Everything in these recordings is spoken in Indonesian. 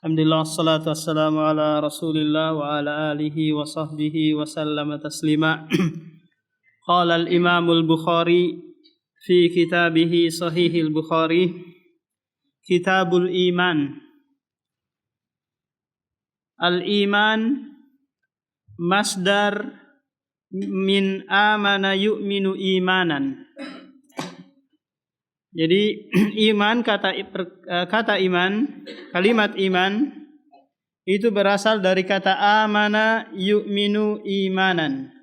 Alhamdulillah, salatu wassalamu ala rasulillah wa ala alihi wa sahbihi wa sallama taslima. Qala al-imam al-Bukhari fi kitabihi sahih al-Bukhari, kitabul iman. Al-iman masdar min amana yu'minu imanan. Jadi iman, kata iman, kalimat iman itu berasal dari kata amana yu'minu imanan,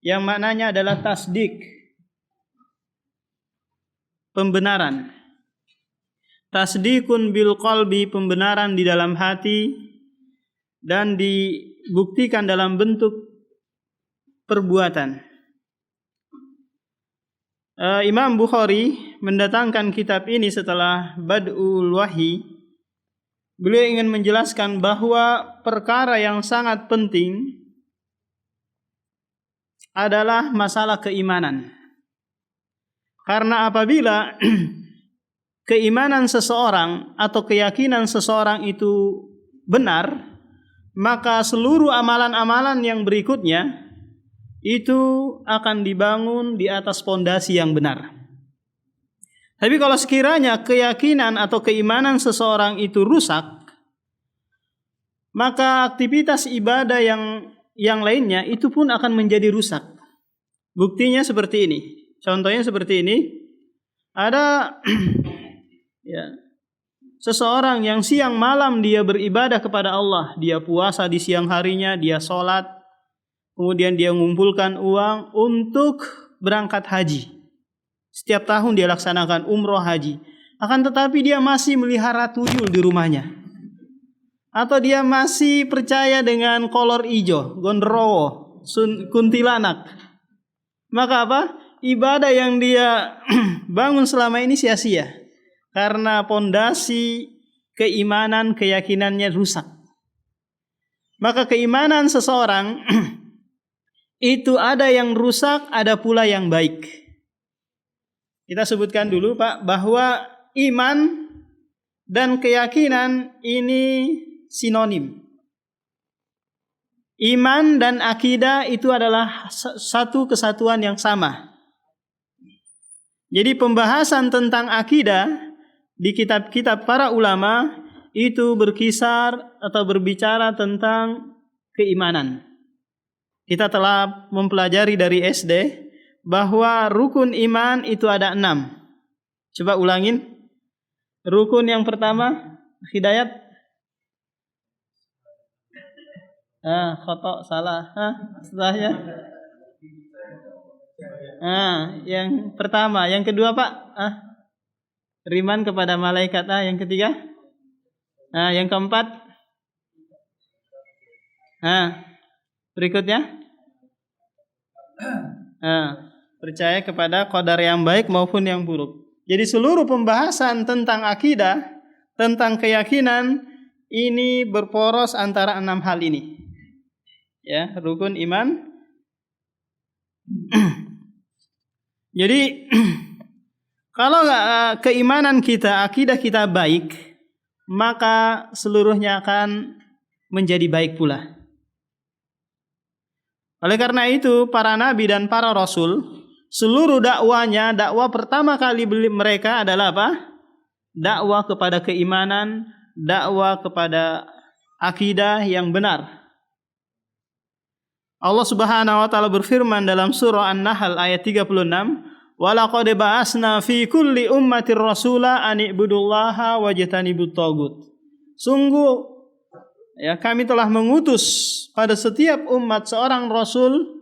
yang maknanya adalah tasdik, pembenaran. Tasdikun bil qalbi, pembenaran di dalam hati, dan dibuktikan dalam bentuk perbuatan. Imam Bukhari mendatangkan kitab ini setelah Bad'ul Wahyi. Beliau ingin menjelaskan bahwa perkara yang sangat penting adalah masalah keimanan. Karena apabila keimanan seseorang atau keyakinan seseorang itu benar, maka seluruh amalan-amalan yang berikutnya itu akan dibangun di atas pondasi yang benar. Tapi kalau sekiranya keyakinan atau keimanan seseorang itu rusak, maka aktivitas ibadah yang lainnya itu pun akan menjadi rusak. Buktinya seperti ini. Contohnya seperti ini. Ada seseorang yang siang malam dia beribadah kepada Allah, dia puasa di siang harinya, dia sholat, kemudian dia mengumpulkan uang untuk berangkat haji. Setiap tahun dia laksanakan umroh haji. Akan tetapi dia masih melihara tuyul di rumahnya. Atau dia masih percaya dengan kolor ijo, gondrowo, kuntilanak. Maka apa? Ibadah yang dia bangun selama ini sia-sia. Karena pondasi keimanan, keyakinannya rusak. Maka keimanan seseorang itu ada yang rusak, ada pula yang baik. Kita sebutkan dulu Pak, bahwa iman dan keyakinan ini sinonim. Iman dan akidah itu adalah satu kesatuan yang sama. Jadi pembahasan tentang akidah di kitab-kitab para ulama itu berkisar atau berbicara tentang keimanan. Kita telah mempelajari dari SD bahwa rukun iman itu ada 6. Coba ulangin. Rukun yang pertama, hidayat. Khotok, salah. Setelahnya. Yang pertama. Yang kedua Pak. Riman kepada malaikat. Yang ketiga. Yang keempat. Berikutnya. Percaya kepada qadar yang baik maupun yang buruk. Jadi seluruh pembahasan tentang akidah, tentang keyakinan ini berporos antara 6 hal ini. Ya, rukun iman. Jadi kalau keimanan kita, akidah kita baik, maka seluruhnya akan menjadi baik pula. Oleh karena itu, para nabi dan para rasul, seluruh dakwanya, dakwah pertama kali mereka adalah apa? Dakwah kepada keimanan, dakwah kepada akidah yang benar. Allah Subhanahu wa taala berfirman dalam surah An-Nahl ayat 36, "Wa laqad ba'asna fi kulli ummatir rasula an ibudullaha wajtanibut tagut." Sungguh kami telah mengutus pada setiap umat seorang rasul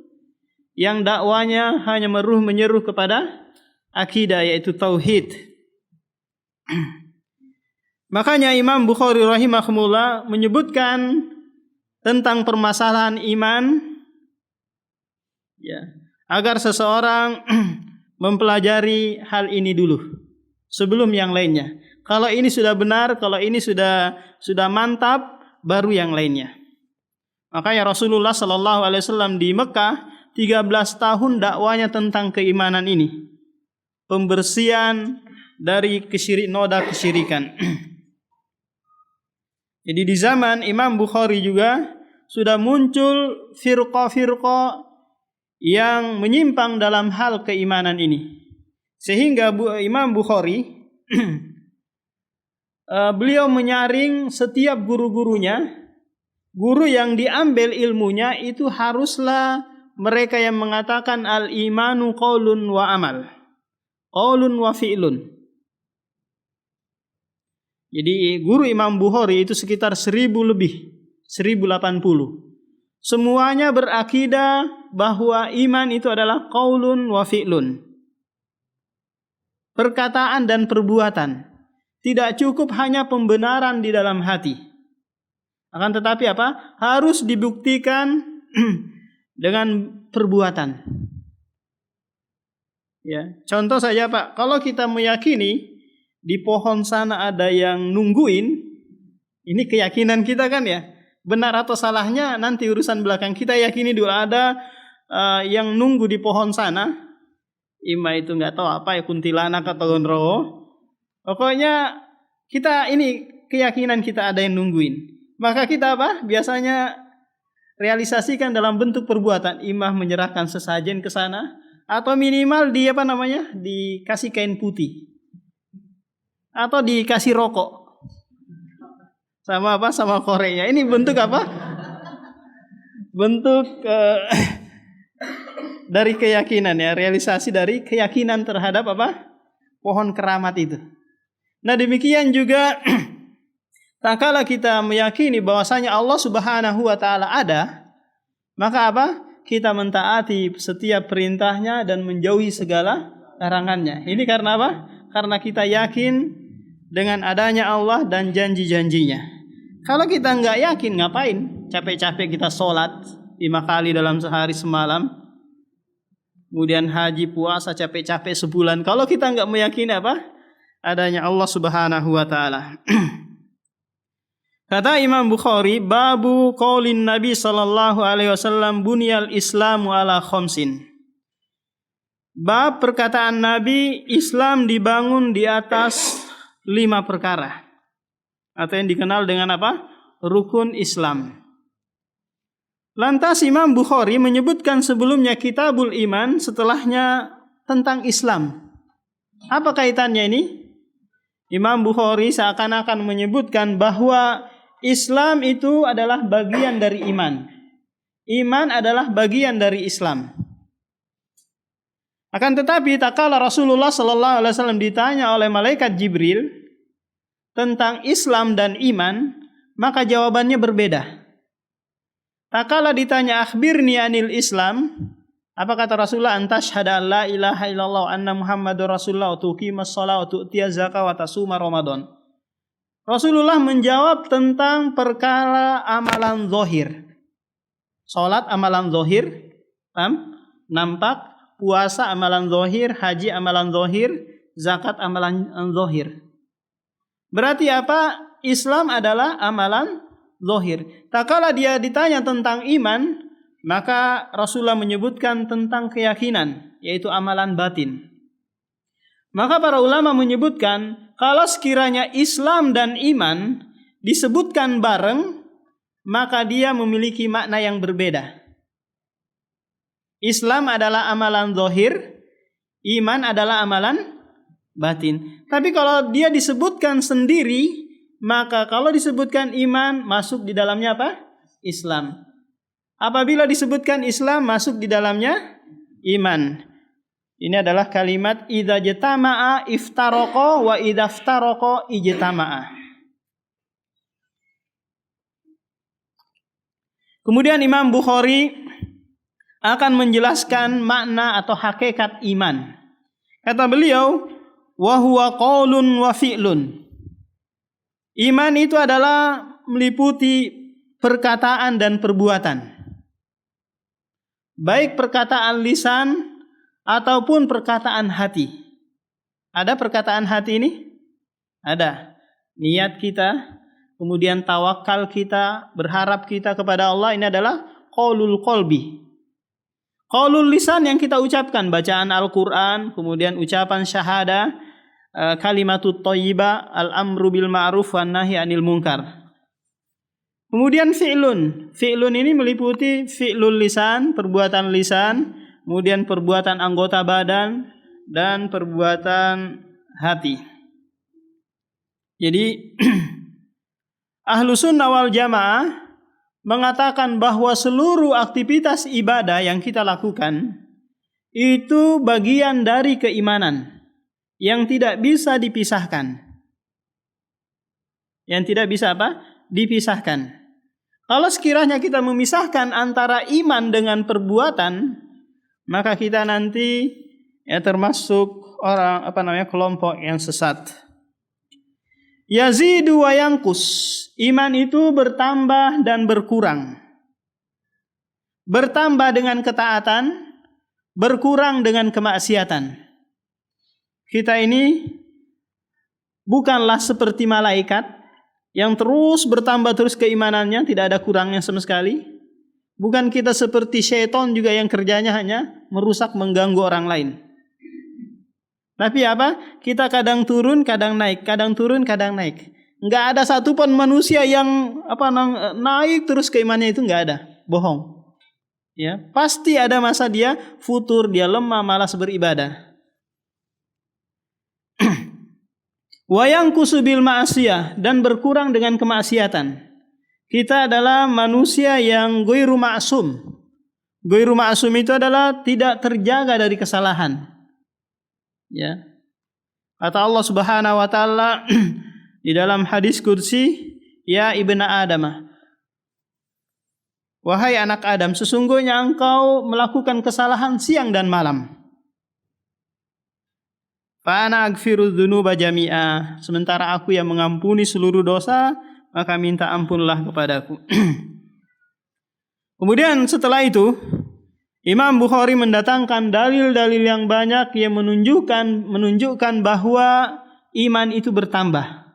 yang dakwanya hanya menyeru kepada akidah, yaitu tauhid. Makanya Imam Bukhari rahimahullah menyebutkan tentang permasalahan iman, agar seseorang mempelajari hal ini dulu sebelum yang lainnya. Kalau ini sudah benar, kalau ini sudah mantap, baru yang lainnya. Makanya Rasulullah sallallahu alaihi wasallam di Mekah 13 tahun dakwanya tentang keimanan ini. Pembersihan dari noda kesyirikan. Jadi di zaman Imam Bukhari juga sudah muncul firqah-firqah yang menyimpang dalam hal keimanan ini. Sehingga Imam Bukhari beliau menyaring setiap guru-gurunya. Guru yang diambil ilmunya itu haruslah mereka yang mengatakan al-imanu qaulun wa amal, qaulun wa fi'lun. Jadi guru Imam Bukhari itu sekitar 1000 lebih, 1080. Semuanya berakidah bahwa iman itu adalah qaulun wa fi'lun, perkataan dan perbuatan. Tidak cukup hanya pembenaran di dalam hati. Akan tetapi apa? Harus dibuktikan dengan perbuatan. Ya, contoh saja Pak, kalau kita meyakini di pohon sana ada yang nungguin, ini keyakinan kita kan ya. Benar atau salahnya nanti urusan belakang. Kita yakini dulu ada yang nunggu di pohon sana. Ima itu nggak tahu apa ya, kuntilanak atau gondrowo. Pokoknya kita ini keyakinan kita ada yang nungguin. Maka kita apa? Biasanya realisasikan dalam bentuk perbuatan. Imah menyerahkan sesajen ke sana, atau minimal di dikasih kain putih. Atau dikasih rokok sama sama korenya. Ini bentuk apa? Bentuk dari keyakinan ya, realisasi dari keyakinan terhadap pohon keramat itu. Nah demikian juga tak kala kita meyakini bahwasanya Allah Subhanahu wa taala ada, maka kita mentaati setiap perintahnya dan menjauhi segala larangannya. Ini karena apa? Karena kita yakin dengan adanya Allah dan janji-janjinya. Kalau kita nggak yakin, ngapain capek-capek kita sholat 5 kali dalam sehari semalam, kemudian haji puasa capek-capek sebulan, kalau kita nggak meyakini adanya Allah Subhanahu wa taala. Kata Imam Bukhari, babu qaulin Nabi sallallahu alaihi wasallam bunyal Islamu ala khamsin. Bab perkataan Nabi, Islam dibangun di atas 5 perkara, atau yang dikenal dengan rukun Islam. Lantas Imam Bukhari menyebutkan sebelumnya kitabul iman, setelahnya tentang Islam. Apa kaitannya ini? Imam Bukhari seakan-akan menyebutkan bahwa Islam itu adalah bagian dari iman. Iman adalah bagian dari Islam. Akan tetapi tak kala Rasulullah sallallahu alaihi wasallam ditanya oleh malaikat Jibril tentang Islam dan iman, maka jawabannya berbeda. Tak kala ditanya akhbirni anil Islam, apa kata Rasulullah? Antashhada la ilaha illallah anna Muhammadur Rasulullah wa tuqimas shalah wa tu'tiyaz zakah wa tasuma Ramadan. Rasulullah menjawab tentang perkara amalan zahir. Salat amalan zahir, nampak, puasa amalan zahir, haji amalan zahir, zakat amalan zahir. Berarti Islam adalah amalan zahir. Tak kala dia ditanya tentang iman, maka Rasulullah menyebutkan tentang keyakinan, yaitu amalan batin. Maka para ulama menyebutkan kalau sekiranya Islam dan iman disebutkan bareng, maka dia memiliki makna yang berbeda. Islam adalah amalan zahir, iman adalah amalan batin. Tapi kalau dia disebutkan sendiri, maka kalau disebutkan iman masuk di dalamnya Islam. Apabila disebutkan Islam masuk di dalamnya iman. Ini adalah kalimat idza jatama'a iftaraqa wa idza iftaraqa ijtama'a. Kemudian Imam Bukhari akan menjelaskan makna atau hakikat iman. Kata beliau, wa huwa qaulun wa fi'lun. Iman itu adalah meliputi perkataan dan perbuatan. Baik perkataan lisan ataupun perkataan hati. Ada perkataan hati ini? Ada. Niat kita, kemudian tawakal kita, berharap kita kepada Allah, ini adalah qaulul qalbi. Qaulul lisan yang kita ucapkan, bacaan Al-Quran, kemudian ucapan syahada, kalimatut thayyibah, al-amru bil ma'ruf wan nahi anil munkar. Kemudian fi'lun. Fi'lun ini meliputi fi'lul lisan, perbuatan lisan, kemudian perbuatan anggota badan, dan perbuatan hati. Jadi Ahlus Sunnah wal Jamaah mengatakan bahwa seluruh aktivitas ibadah yang kita lakukan itu bagian dari keimanan yang tidak bisa dipisahkan. Yang tidak bisa apa? Dipisahkan. Kalau sekiranya kita memisahkan antara iman dengan perbuatan, maka kita nanti termasuk orang kelompok yang sesat. Yazidu wa yanqus. Iman itu bertambah dan berkurang. Bertambah dengan ketaatan, berkurang dengan kemaksiatan. Kita ini bukanlah seperti malaikat yang terus bertambah terus keimanannya, tidak ada kurangnya sama sekali. Bukan kita seperti syaitan juga yang kerjanya hanya merusak, mengganggu orang lain. Tapi apa? Kita kadang turun, kadang naik, kadang turun, kadang naik. Enggak ada satupun manusia yang naik terus keimanannya, itu enggak ada. Bohong. Ya, pasti ada masa dia futur, dia lemah, malas beribadah. Wayang kusubil ma'asiyah, dan berkurang dengan kemaksiatan. Kita adalah manusia yang ghairu ma'sum. Ghairu ma'sum itu adalah tidak terjaga dari kesalahan. Ya. Kata Allah Subhanahu wa taala di dalam hadis qudsi, ya ibna Adam, wahai anak Adam, sesungguhnya engkau melakukan kesalahan siang dan malam. Fa ana aghfiru dzunuba jami'a, sementara aku yang mengampuni seluruh dosa, maka minta ampunlah kepadaku. Kemudian setelah itu Imam Bukhari mendatangkan dalil-dalil yang banyak yang menunjukkan bahwa iman itu bertambah.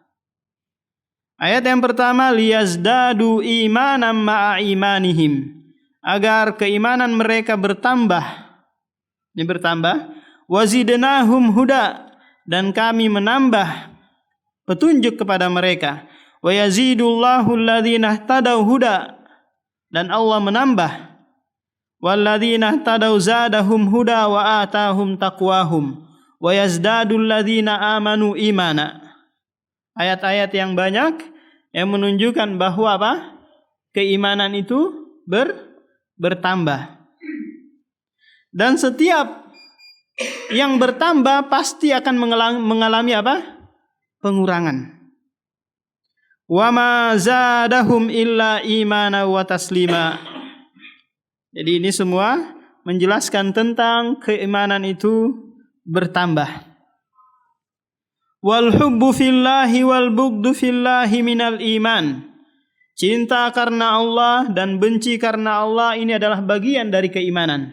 Ayat yang pertama, liyazdadu imanan ma'a imanihim, agar keimanan mereka bertambah. Ini bertambah. Wazidnahum huda, dan kami menambah petunjuk kepada mereka. Wa yazidullahu alladhina ihtadaw huda, dan Allah menambah. Walladzina ihtadaw zadahum huda wa atahum taqwahum wa yazdadul ladzina amanu imana. Ayat-ayat yang banyak yang menunjukkan bahwa apa? Keimanan itu bertambah. Dan setiap yang bertambah pasti akan mengalami apa? Pengurangan. Wa ma zadahum illa imana wa taslima. Jadi ini semua menjelaskan tentang keimanan itu bertambah. Wal hubbu fillahi wal bughdu fillahi minal iman. Cinta karena Allah dan benci karena Allah ini adalah bagian dari keimanan.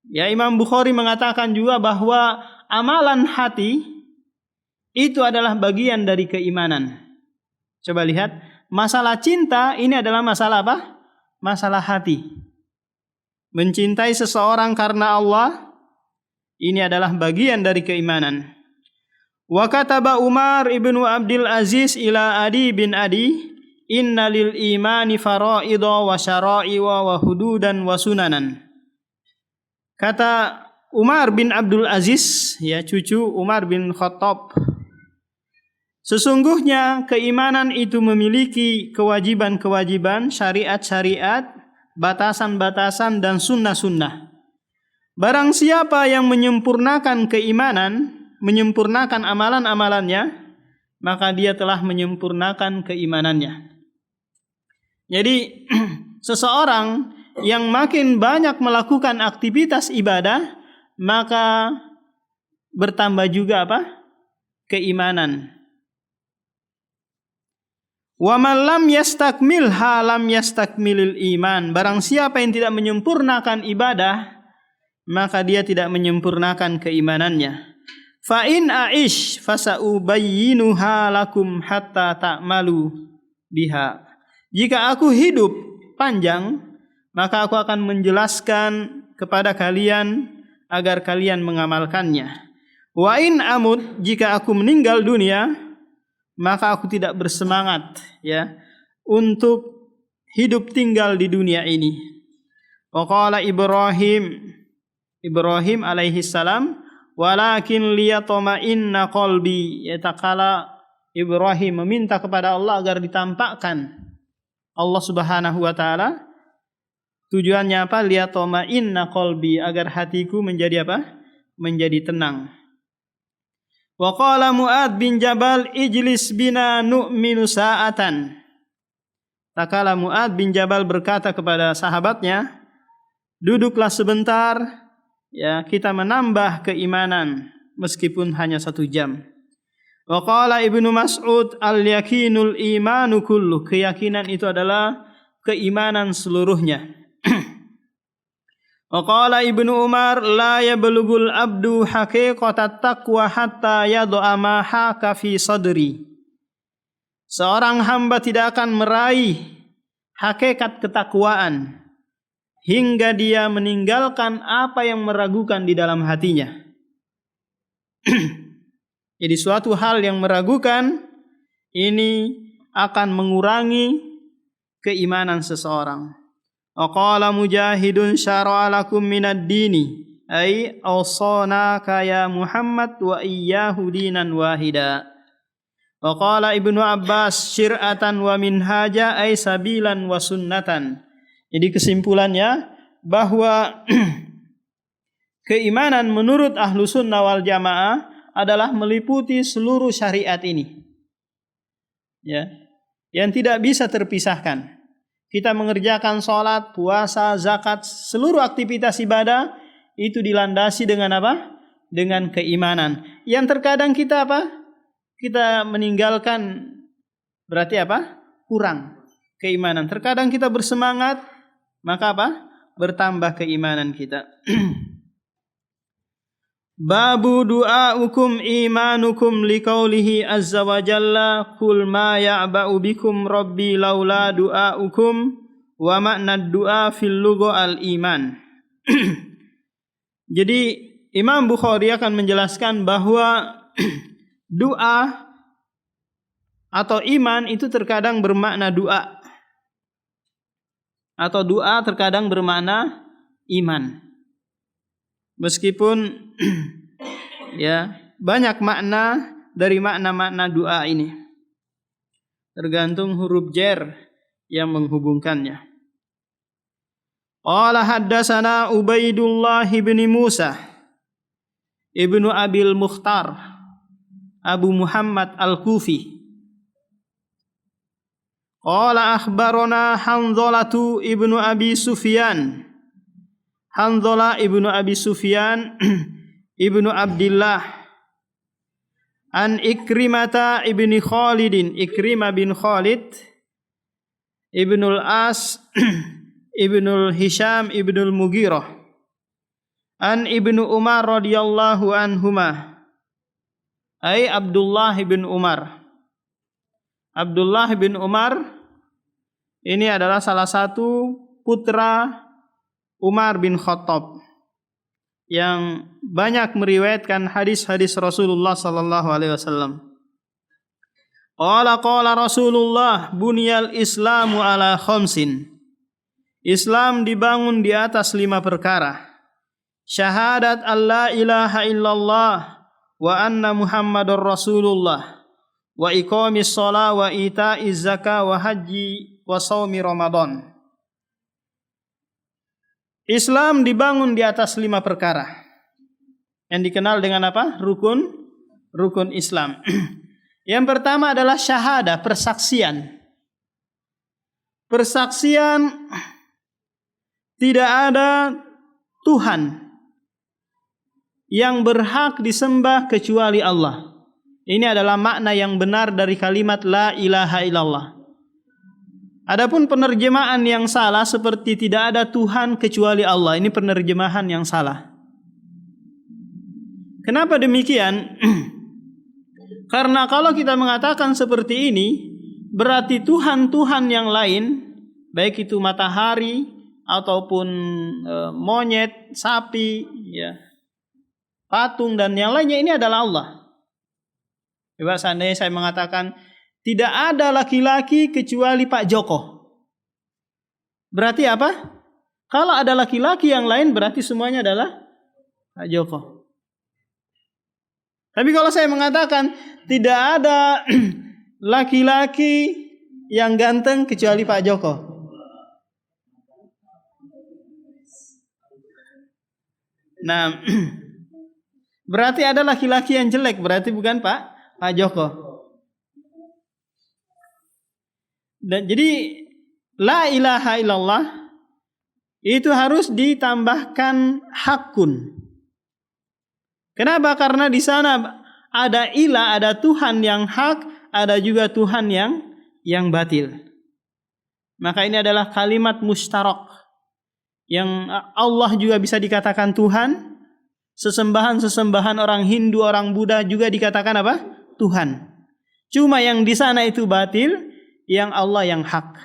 Ya, Imam Bukhari mengatakan juga bahwa amalan hati itu adalah bagian dari keimanan. Coba lihat, masalah cinta ini adalah masalah apa? Masalah hati. Mencintai seseorang karena Allah ini adalah bagian dari keimanan. Wa kataba Umar ibnu Abdul Aziz ila Adi bin Adi, inna lil imani faraidha wa syara'i wa hududan wa sunanan. Kata Umar bin Abdul Aziz, ya cucu Umar bin Khattab, sesungguhnya keimanan itu memiliki kewajiban-kewajiban, syariat-syariat, batasan-batasan dan sunnah-sunnah. Barang siapa yang menyempurnakan keimanan, menyempurnakan amalan-amalannya, maka dia telah menyempurnakan keimanannya. Jadi seseorang yang makin banyak melakukan aktivitas ibadah, maka bertambah juga apa? Keimanan. Wa man lam yastakmilha lam yastakmilil iman. Barang siapa yang tidak menyempurnakan ibadah, maka dia tidak menyempurnakan keimanannya. Fa in aish fasaubayyinuha lakum hatta ta'malu biha. Jika aku hidup panjang, maka aku akan menjelaskan kepada kalian agar kalian mengamalkannya. Wa in amut, jika aku meninggal dunia, maka aku tidak bersemangat, ya, untuk hidup tinggal di dunia ini. Wa qala Ibrahim alaihi salam, walakin liyatma'inna qalbi. Yatakala Ibrahim meminta kepada Allah agar ditampakkan Allah Subhanahu wa taala. Tujuannya apa? Liyatma'inna qalbi, agar hatiku menjadi apa? Menjadi tenang. Wa qala Mu'adz bin Jabal, ijlis bina nu'minu sa'atan. Takala Mu'adz bin Jabal berkata kepada sahabatnya, duduklah sebentar, ya, kita menambah keimanan meskipun hanya 1 jam. Wa qala Ibnu Mas'ud, al-yakinul imanu kullu. Keyakinan itu adalah keimanan seluruhnya. Wa qala Ibnu Umar, la yablugul abdu haqiqatat taqwa hatta yad'a ma haka fi sadri. Seorang hamba tidak akan meraih hakikat ketakwaan hingga dia meninggalkan apa yang meragukan di dalam hatinya. Jadi suatu hal yang meragukan ini akan mengurangi keimanan seseorang. Aqala Mujahidun, syara'a lakum minad dini ay awsanaka ya Muhammad wa iyyahu dinan wahida. Wa qala Ibnu Abbas, syir'atan wa minhaja ay sabilan wa sunnatan. Jadi kesimpulannya bahwa keimanan menurut ahlu sunnah wal jamaah adalah meliputi seluruh syariat ini, ya, yang tidak bisa terpisahkan. Kita mengerjakan sholat, puasa, zakat, seluruh aktivitas ibadah itu dilandasi dengan apa? Dengan keimanan. Yang terkadang kita apa? Kita meninggalkan, berarti apa? Kurang keimanan. Terkadang kita bersemangat, maka apa? Bertambah keimanan kita. Babu du'aukum imanukum liqaulihi azza wa jalla, kul ma ya'ba'u bikum rabbi laula du'aukum wa makna du'a fil lugha al iman. Jadi Imam Bukhari akan menjelaskan bahwa doa atau iman itu terkadang bermakna doa, atau doa terkadang bermakna iman. Meskipun ya banyak makna dari makna-makna doa ini, tergantung huruf jar yang menghubungkannya. Qala haddatsana Ubaidullah bin Musa ibnu Abil Mukhtar Abu Muhammad Al-Kufi. Qala akhbarana Hanzalatu ibnu Abi Sufyan. Hanzalah ibnu Abi Sufyan ibnu Abdillah an Ikrimata ibni Khalidin, Ikrimah bin Khalid ibnul As ibnul Hisham ibnul Mughirah an ibnu Umar radhiyallahu anhuma, ay Abdullah bin Umar. Abdullah bin Umar ini adalah salah satu putra Umar bin Khattab yang banyak meriwayatkan hadis-hadis Rasulullah sallallahu alaihi wasallam. Qala Rasulullah, bunyal Islamu ala khamsin. Islam dibangun di atas 5 perkara. Syahadat alla ilaha illallah wa anna Muhammadar Rasulullah, wa iqamis shalah wa ita'iz zakah wa haji wa shaumi Ramadan. Islam dibangun di atas 5 perkara yang dikenal dengan apa? Rukun Islam. Yang pertama adalah syahadah, persaksian. Persaksian tidak ada Tuhan yang berhak disembah kecuali Allah. Ini adalah makna yang benar dari kalimat la ilaha illallah. Adapun penerjemahan yang salah seperti tidak ada Tuhan kecuali Allah, ini penerjemahan yang salah. Kenapa demikian? Karena kalau kita mengatakan seperti ini, berarti Tuhan-Tuhan yang lain, baik itu matahari ataupun monyet, sapi, ya, patung dan yang lainnya, ini adalah Allah. Coba seandainya saya mengatakan tidak ada laki-laki kecuali Pak Joko. Berarti apa? Kalau ada laki-laki yang lain berarti semuanya adalah Pak Joko. Tapi kalau saya mengatakan tidak ada laki-laki yang ganteng kecuali Pak Joko. Nah, berarti ada laki-laki yang jelek, berarti bukan Pak Joko. Dan jadi la ilaha illallah itu harus ditambahkan hakun. Kenapa? Karena di sana ada ilah, ada Tuhan yang hak, ada juga Tuhan yang batil. Maka ini adalah kalimat mustarak yang Allah juga bisa dikatakan Tuhan. Sesembahan orang Hindu, orang Buddha juga dikatakan apa? Tuhan. Cuma yang di sana itu batil, yang Allah yang hak.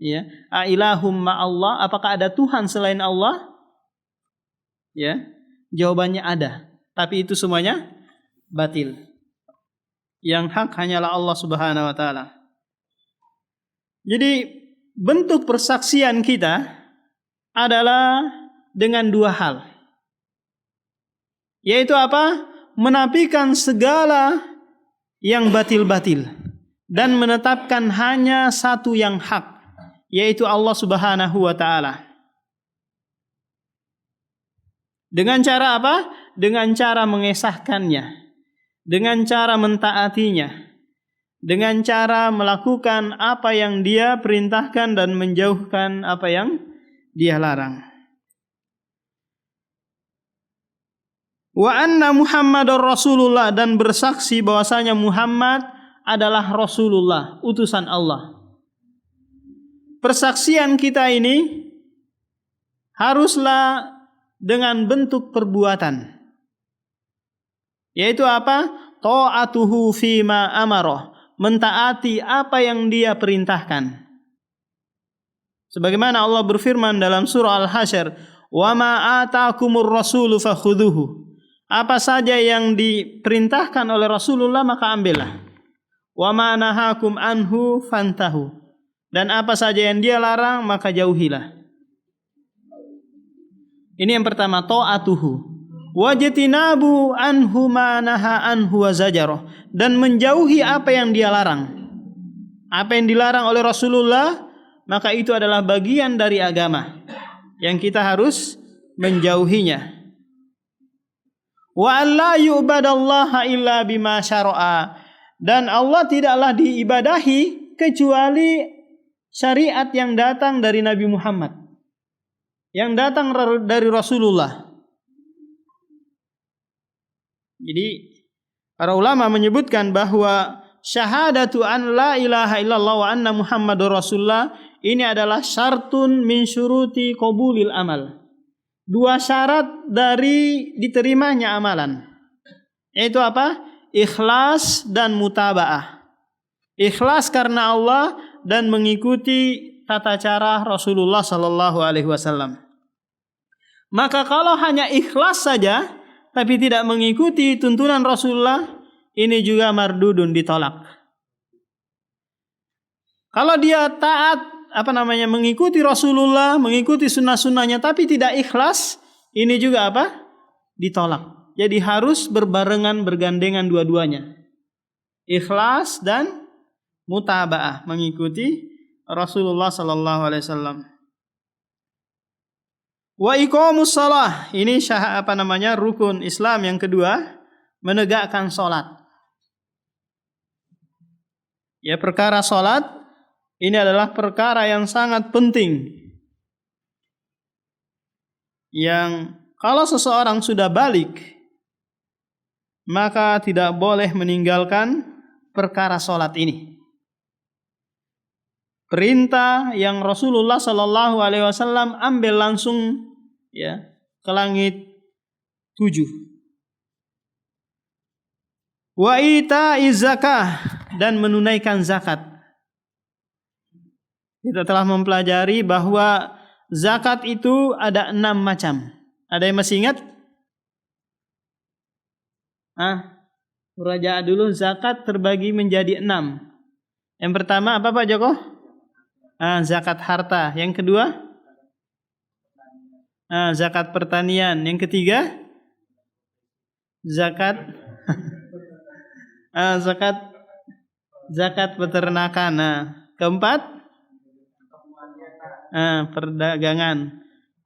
Ya, ailahum ma Allah, apakah ada Tuhan selain Allah? Ya, jawabannya ada. Tapi itu semuanya batil. Yang hak hanyalah Allah Subhanahu wa taala. Jadi bentuk persaksian kita adalah dengan dua hal. Yaitu apa? Menafikan segala yang batil-batil dan menetapkan hanya satu yang hak, yaitu Allah Subhanahu wa taala. Dengan cara apa? Dengan cara mengesahkannya, dengan cara mentaatinya, dengan cara melakukan apa yang Dia perintahkan dan menjauhkan apa yang Dia larang. Wa anna Muhammadar Rasulullah, dan bersaksi bahwasanya Muhammad adalah Rasulullah, utusan Allah. Persaksian kita ini haruslah dengan bentuk perbuatan. Yaitu apa? Ta'atuhu fima amarah, mentaati apa yang Dia perintahkan. Sebagaimana Allah berfirman dalam surah Al-Hasyr, "Wa ma ataakumur rasulu fakhudhuhu." Apa saja yang diperintahkan oleh Rasulullah maka ambillah. Wa ma nahakum anhu fantahu. Dan apa saja yang Dia larang maka jauhilah. Ini yang pertama, ta'atuhu. Wajtinabu anhu ma naha anhu wa zajarah, dan menjauhi apa yang Dia larang. Apa yang dilarang oleh Rasulullah maka itu adalah bagian dari agama yang kita harus menjauhinya. Wa alla yu'badallaha illa bima syara'a, dan Allah tidaklah diibadahi kecuali syariat yang datang dari Nabi Muhammad, yang datang dari Rasulullah. Jadi para ulama menyebutkan bahwa syahadatu an la ilaha illallah wa anna Muhammadur Rasulullah ini adalah syartun min syuruti qabulil amal. Dua syarat dari diterimanya amalan. Yaitu apa? Ikhlas dan mutaba'ah. Ikhlas karena Allah dan mengikuti tata cara Rasulullah sallallahu alaihi wasallam. Maka kalau hanya ikhlas saja tapi tidak mengikuti tuntunan Rasulullah, ini juga mardudun, ditolak. Kalau dia taat mengikuti Rasulullah, mengikuti sunnah-sunnahnya tapi tidak ikhlas, ini juga apa? Ditolak. Jadi harus berbarengan, bergandengan dua-duanya. Ikhlas dan mutaba'ah, mengikuti Rasulullah sallallahu alaihi wasallam. Wa iqamus shalah, ini rukun Islam yang kedua, menegakkan salat. Ya, perkara salat ini adalah perkara yang sangat penting, yang kalau seseorang sudah balik maka tidak boleh meninggalkan perkara salat ini. Perintah yang Rasulullah sallallahu alaihi wasallam ambil langsung ya ke langit 7. Wa ita'iz zakah, dan menunaikan zakat. Kita telah mempelajari bahwa zakat itu ada 6 macam. Ada yang masih ingat? Murajaah dulu. Zakat terbagi menjadi 6. Yang pertama apa Pak Joko? Zakat harta. Yang kedua? Zakat pertanian. Yang ketiga? Zakat zakat peternakan. Keempat? Perdagangan.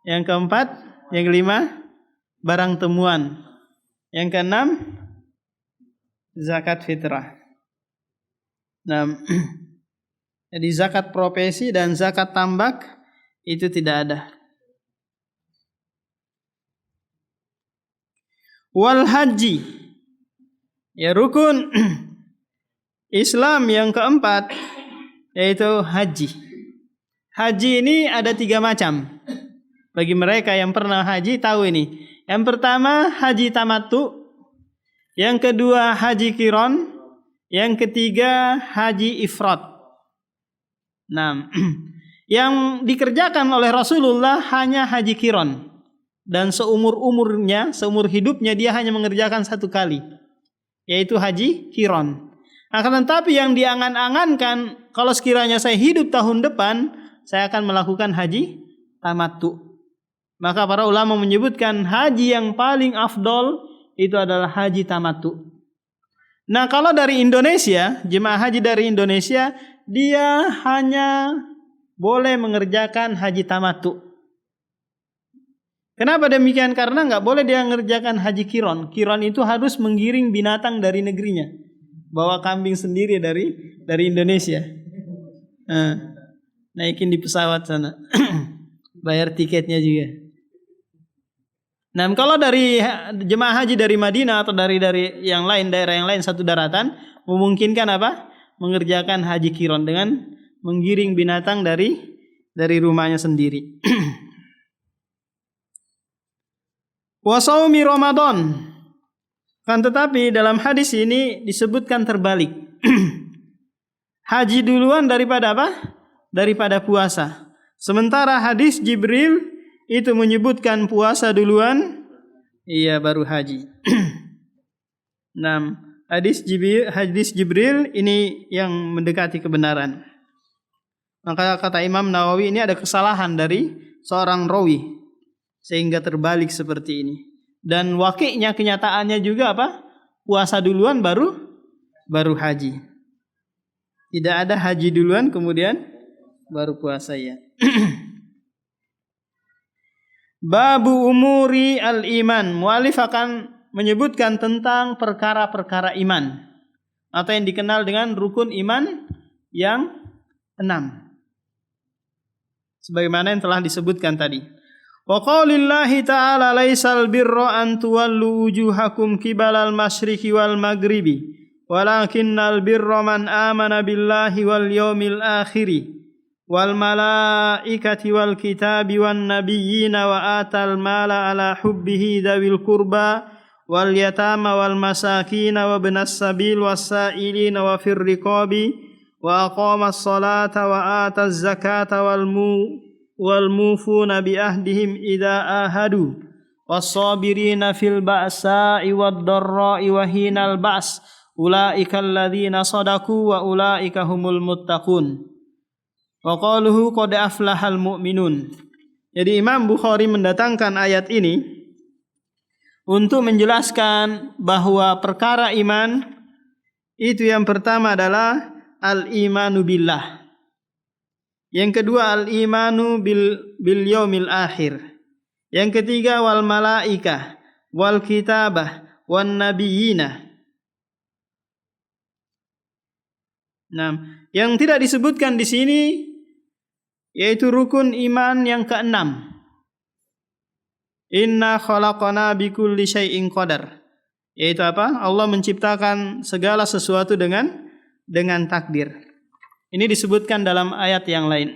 Yang keempat? Yang kelima? Barang temuan. Yang keenam? Zakat fitrah. Nah, jadi zakat profesi dan zakat tambak itu tidak ada. Wal haji, ya rukun Islam yang keempat yaitu haji. Haji ini ada 3 macam. Bagi mereka yang pernah haji tahu ini. Yang pertama haji tamattu, yang kedua haji qiron, yang ketiga haji ifrad. Nah, yang dikerjakan oleh Rasulullah hanya haji qiron, dan seumur hidupnya dia hanya mengerjakan 1 kali, yaitu haji qiron. Akan tetapi yang diangan-angankan, kalau sekiranya saya hidup tahun depan, saya akan melakukan haji tamattu. Maka para ulama menyebutkan haji yang paling afdol itu adalah haji tamattu. Nah, kalau dari Indonesia, jemaah haji dari Indonesia, dia hanya boleh mengerjakan haji tamattu. Kenapa demikian? Karena nggak boleh dia mengerjakan haji qiron. Qiron itu harus menggiring binatang dari negerinya, bawa kambing sendiri dari Indonesia, naikin di pesawat sana, bayar tiketnya juga. Nah, kalau dari jemaah haji dari Madinah atau dari yang lain, daerah yang lain satu daratan, memungkinkan apa? Mengerjakan haji qiron dengan menggiring binatang dari rumahnya sendiri. Wa shaumi Ramadan. Kan tetapi dalam hadis ini disebutkan terbalik. Haji duluan daripada apa? Daripada puasa. Sementara hadis Jibril itu menyebutkan puasa duluan, baru haji. Nah, hadis Jibril ini yang mendekati kebenaran. Maka kata Imam Nawawi ini ada kesalahan dari seorang rawi sehingga terbalik seperti ini. Dan waqi'nya, kenyataannya juga apa? Puasa duluan baru haji. Tidak ada haji duluan kemudian baru puasa ya. Babu umuri al-iman. Mu'alif akan menyebutkan tentang perkara-perkara iman, atau yang dikenal dengan rukun iman yang 6. Sebagaimana yang telah disebutkan tadi. Wa qaulillahi ta'ala laisal birra an tuwallu wujuhakum qibalal masyriqi wal maghribi walakinnal birra man amana billahi wal yawmil akhiri wal malaikati wal kitabi wan nabiyyina wa atal mala ala hubbihi dzawil qurba wal yatama wal masakina wa ibnas sabil wasailina wa fir riqabi wa aqamas salata wa ataz zakata wal mufuna bi ahdihim idza ahadu was-sabirina fil ba'sa'i wad dharra'i wa hinal ba's ulaika alladzina sadaqu wa ulaika humul muttaqun. Wa qaluhu qad aflahal mu'minun. Jadi Imam Bukhari mendatangkan ayat ini untuk menjelaskan bahwa perkara iman itu yang pertama adalah al-imanu billah. Yang kedua al-imanu bil yaumil akhir. Yang ketiga wal malaikah wal kitabah wan nabiyina. Nah, yang tidak disebutkan di sini yaitu rukun iman yang ke-6. Inna khalaqana bikulli syai'in qadar. Yaitu apa? Allah menciptakan segala sesuatu dengan takdir. Ini disebutkan dalam ayat yang lain.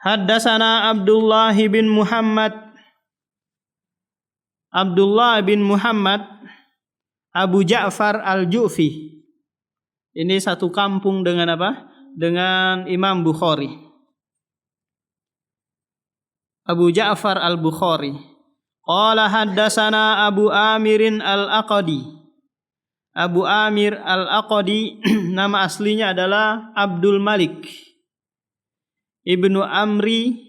Haddatsana Abdullah bin Muhammad Abu Ja'far al-Ju'fi. Ini satu kampung dengan apa? Dengan Imam Bukhari. Abu Ja'far al-Bukhari. Qala haddatsana Abu Amirin Al-Aqadi. Abu Amir Al-Aqadi nama aslinya adalah Abdul Malik Ibnu Amri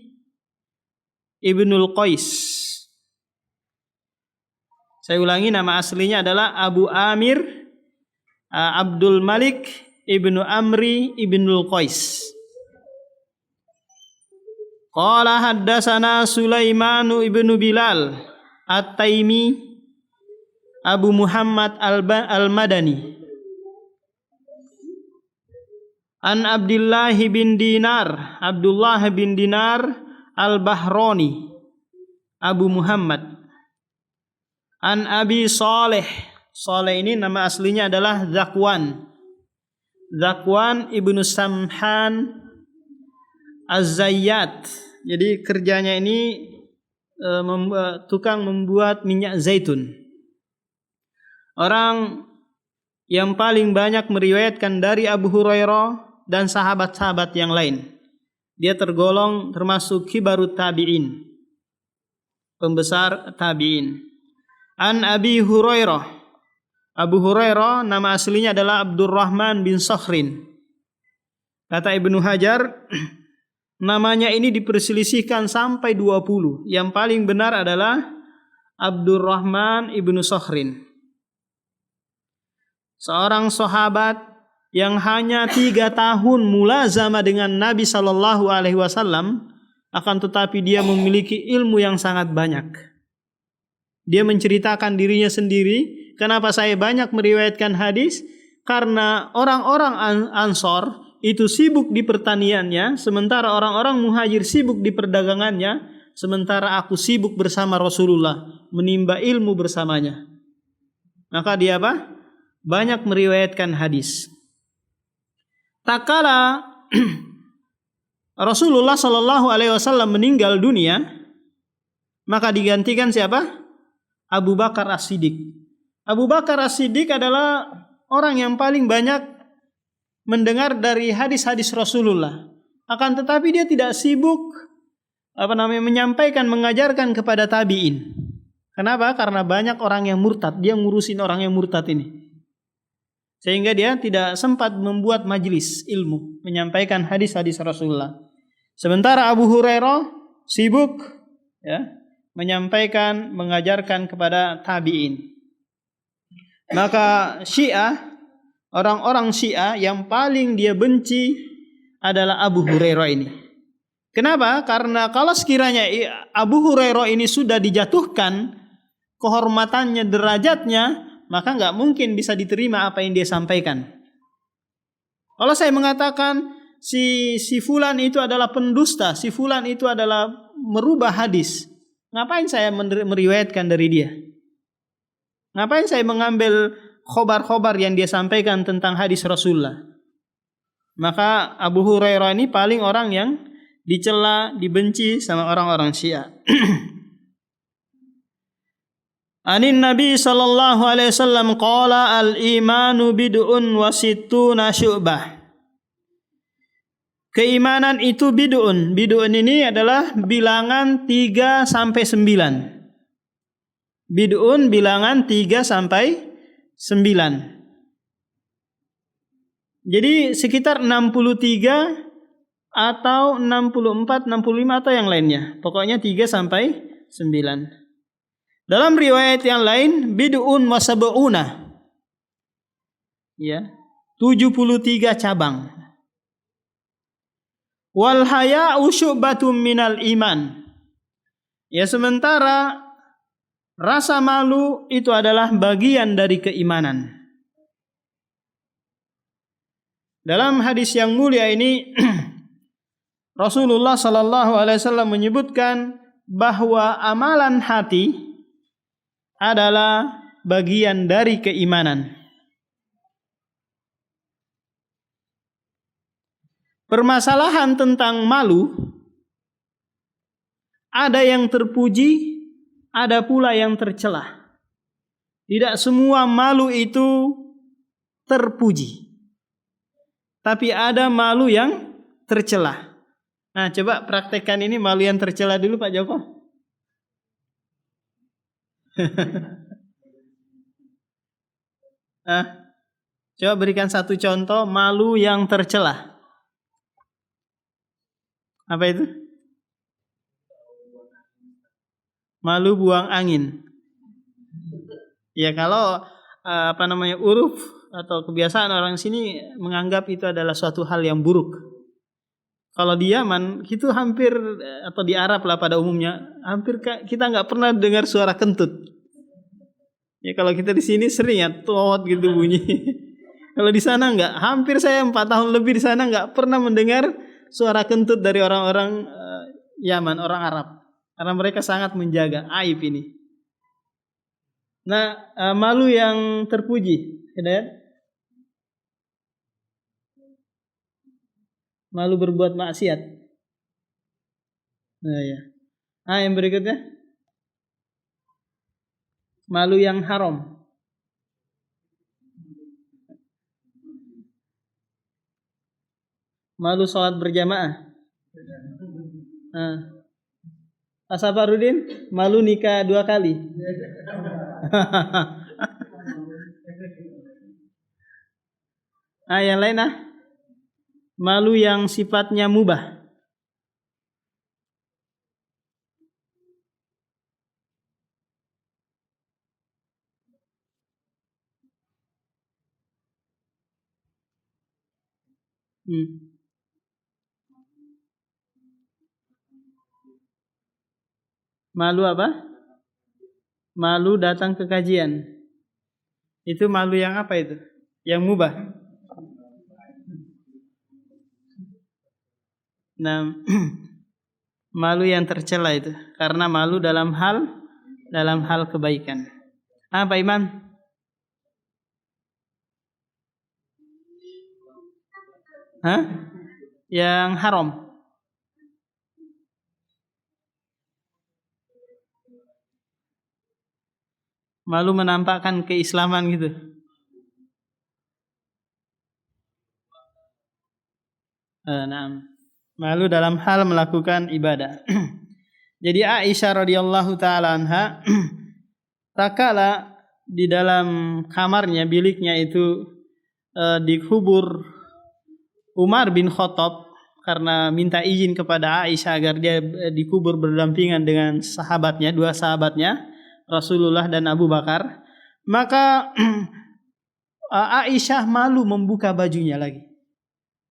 Ibnul Qais. Saya ulangi, nama aslinya adalah Abu Amir Abdul Malik Ibnu Amri Ibnul Qais. Qala haddatsana Sulaimanu ibnu Bilal At-Taimi Abu Muhammad Al-Madani An Abdullah bin Dinar Al-Bahrani Abu Muhammad. An Abi Saleh. Saleh ini nama aslinya adalah Zakwan ibnu Samhan Az-Zayyat. Jadi kerjanya ini tukang membuat minyak zaitun. Orang yang paling banyak meriwayatkan dari Abu Hurairah dan sahabat-sahabat yang lain. Dia tergolong termasuk kibarut tabi'in, pembesar tabi'in. An Abi Hurairah. Abu Hurairah nama aslinya adalah Abdurrahman bin Sakhrin. Kata Ibnu Hajar, namanya ini diperselisihkan sampai 20. Yang paling benar adalah Abdurrahman ibnu Sakhrin. Seorang sahabat yang hanya 3 tahun mulazamah dengan Nabi sallallahu alaihi wasallam, akan tetapi dia memiliki ilmu yang sangat banyak. Dia menceritakan dirinya sendiri, kenapa saya banyak meriwayatkan hadis? Karena orang-orang Ansor itu sibuk di pertaniannya, sementara orang-orang Muhajir sibuk di perdagangannya, sementara aku sibuk bersama Rasulullah, menimba ilmu bersamanya. Maka dia apa? Banyak meriwayatkan hadis. Tak kala Rasulullah sallallahu alaihi wasallam meninggal dunia, maka digantikan siapa? Abu Bakar As-Siddiq. Abu Bakar As-Siddiq adalah orang yang paling banyak mendengar dari hadis-hadis Rasulullah. Akan tetapi dia tidak sibuk menyampaikan, mengajarkan kepada tabi'in. Kenapa? Karena banyak orang yang murtad, dia ngurusin orang yang murtad ini. Sehingga dia tidak sempat membuat majlis ilmu, menyampaikan hadis-hadis Rasulullah. Sementara Abu Hurairah sibuk menyampaikan, mengajarkan kepada tabi'in. Maka Syiah, orang-orang Syiah yang paling dia benci adalah Abu Hurairah ini. Kenapa? Karena kalau sekiranya Abu Hurairah ini sudah dijatuhkan kehormatannya, derajatnya, maka nggak mungkin bisa diterima apa yang dia sampaikan. Kalau saya mengatakan si fulan itu adalah pendusta, si fulan itu adalah merubah hadis, ngapain saya meriwayatkan dari dia? Ngapain saya mengambil khobar-khobar yang dia sampaikan tentang hadis Rasulullah? Maka Abu Hurairah ini paling orang yang dicela, dibenci sama orang-orang Syiah. Anin Nabi sallallahu alaihi wasallam qala al-imanu bid'un wa sittuna syu'bah. Keimanan itu bid'un. Bid'un ini adalah bilangan 3 sampai 9. Bid'un bilangan 3 sampai 9. Jadi sekitar 63 atau 64, 65 atau yang lainnya. Pokoknya 3 sampai 9. Dalam riwayat yang lain bid'un wa sab'una. 73 cabang. Wal haya'u syu'batun minal iman. Sementara rasa malu itu adalah bagian dari keimanan. Dalam hadis yang mulia ini Rasulullah sallallahu alaihi wasallam menyebutkan bahwa amalan hati adalah bagian dari keimanan. Permasalahan tentang malu, ada yang terpuji, ada pula yang tercela. Tidak semua malu itu terpuji, tapi ada malu yang tercela. Nah, coba praktekkan ini malu yang tercela dulu Pak Joko. Coba berikan satu contoh malu yang tercela. Apa itu? Malu buang angin. Ya kalau uruf atau kebiasaan orang sini menganggap itu adalah suatu hal yang buruk. Kalau di Yaman itu hampir atau di Arab lah pada umumnya hampir kita nggak pernah dengar suara kentut. Ya kalau kita di sini sering ya tot gitu bunyi. Kalau di sana nggak. Hampir saya 4 tahun lebih di sana nggak pernah mendengar suara kentut dari orang-orang Yaman, orang Arab. Karena mereka sangat menjaga aib ini. Nah, malu yang terpuji, Hidayat. Malu berbuat maksiat. Nah ya. Yang berikutnya. Malu yang haram. Malu sholat berjamaah. Asabarudin, malu nikah 2 kali. Yang lain malu yang sifatnya mubah. Malu apa? Malu datang ke kajian. Itu malu yang apa itu? Yang mubah. Nah, malu yang tercela itu karena malu dalam hal kebaikan. Apa Iman? Yang haram. Malu menampakkan keislaman gitu. Malu dalam hal melakukan ibadah. Jadi Aisyah radhiyallahu taala anha takala di dalam kamarnya, biliknya itu dikubur Umar bin Khattab karena minta izin kepada Aisyah agar dia dikubur berdampingan dengan sahabatnya, 2 sahabatnya, Rasulullah dan Abu Bakar. Maka Aisyah malu membuka bajunya lagi.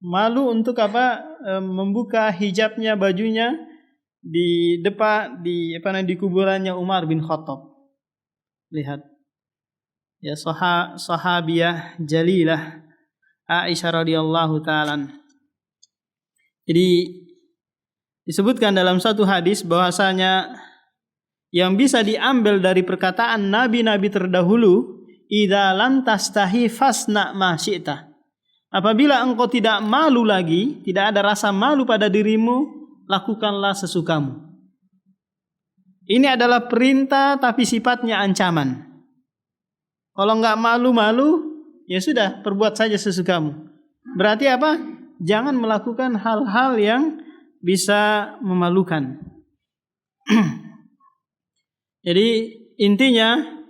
Malu untuk apa? Membuka hijabnya, bajunya di depan di kuburannya Umar bin Khattab. Lihat. Ya sahabiyah jalilah Aisyah radhiyallahu taala. Jadi disebutkan dalam satu hadis bahwasanya yang bisa diambil dari perkataan nabi-nabi terdahulu, idza lam tastahi fasna ma syi'ta. Apabila engkau tidak malu lagi, tidak ada rasa malu pada dirimu, lakukanlah sesukamu. Ini adalah perintah tapi sifatnya ancaman. Kalau enggak malu-malu, ya sudah, perbuat saja sesukamu. Berarti apa? Jangan melakukan hal-hal yang bisa memalukan. Jadi intinya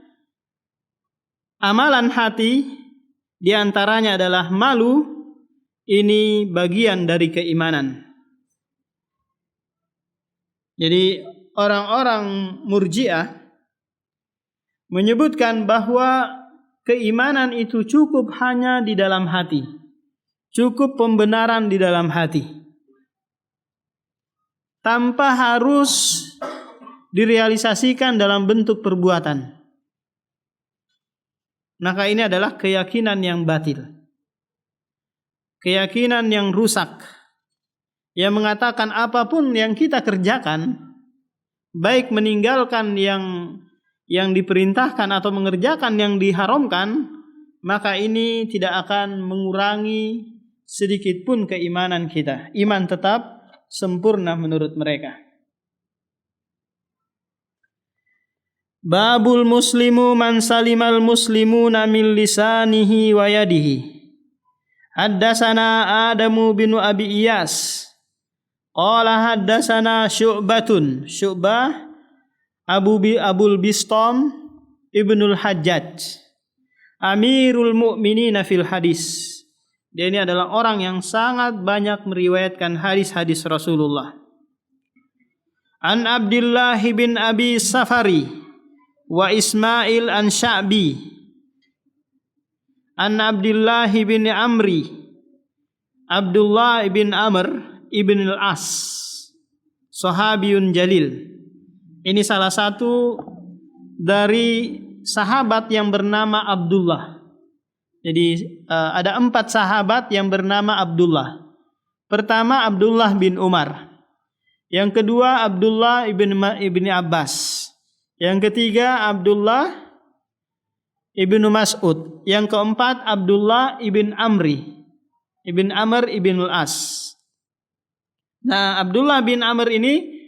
amalan hati di antaranya adalah malu. Ini bagian dari keimanan. Jadi orang-orang Murji'ah menyebutkan bahwa keimanan itu cukup hanya di dalam hati. Cukup pembenaran di dalam hati. Tanpa harus direalisasikan dalam bentuk perbuatan. Maka ini adalah keyakinan yang batil. Keyakinan yang rusak. Yang mengatakan apapun yang kita kerjakan, baik meninggalkan yang diperintahkan atau mengerjakan yang diharamkan, maka ini tidak akan mengurangi sedikit pun keimanan kita. Iman tetap sempurna menurut mereka. Babul muslimu man salimal muslimuna min lisanihi wa yadihi. Haddatsana Adamu bin Abi Iyas. Qala haddatsana Syu'bah Abul Bistam ibnul Hajjaj, Amirul Mukminin fil hadis. Dia ini adalah orang yang sangat banyak meriwayatkan hadis-hadis Rasulullah. An Abdullah bin Abi Safari wa Ismail an Sya'bi. An Abdullah bin Amri, Abdullah bin Amr ibn al-As, sahabiyun jalil. Ini salah satu dari sahabat yang bernama Abdullah. Jadi ada 4 sahabat yang bernama Abdullah. Pertama Abdullah bin Umar. Yang kedua Abdullah ibn Abbas. Yang ketiga Abdullah ibn Mas'ud. Yang keempat Abdullah ibn Amr ibn al-As. Nah, Abdullah bin Amr ini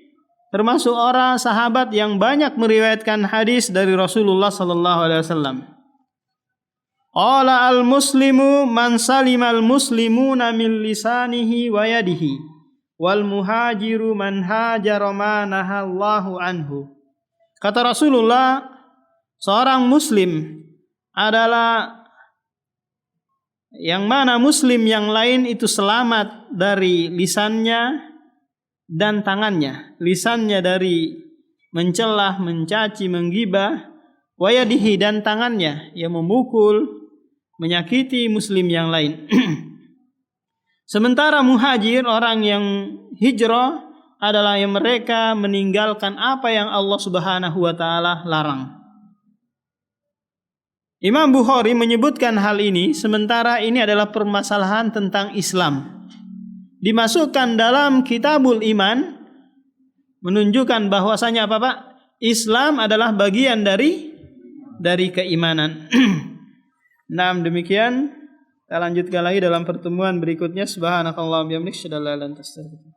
termasuk orang sahabat yang banyak meriwayatkan hadis dari Rasulullah sallallahu alaihi wasallam. Qala al-muslimu man salimal muslimuna min lisanihi wa yadihi wal muhajiru man hajara ma nahallahu anhu. Kata Rasulullah, seorang muslim adalah yang mana muslim yang lain itu selamat dari lisannya dan tangannya. Lisannya dari mencelah, mencaci, menggibah, wa yadihi, dan tangannya yang memukul, menyakiti muslim yang lain. Sementara muhajir, orang yang hijrah, adalah yang mereka meninggalkan apa yang Allah Subhanahu wa taala larang. Imam Bukhari menyebutkan hal ini, sementara ini adalah permasalahan tentang Islam. Dimasukkan dalam Kitabul Iman, menunjukkan bahwasanya apa Pak? Islam adalah bagian dari keimanan. Nah, demikian. Kita lanjutkan lagi dalam pertemuan berikutnya. Subhanakallahumma wa bihamdika, asyhadu an la ilaha illa anta, astaghfiruka.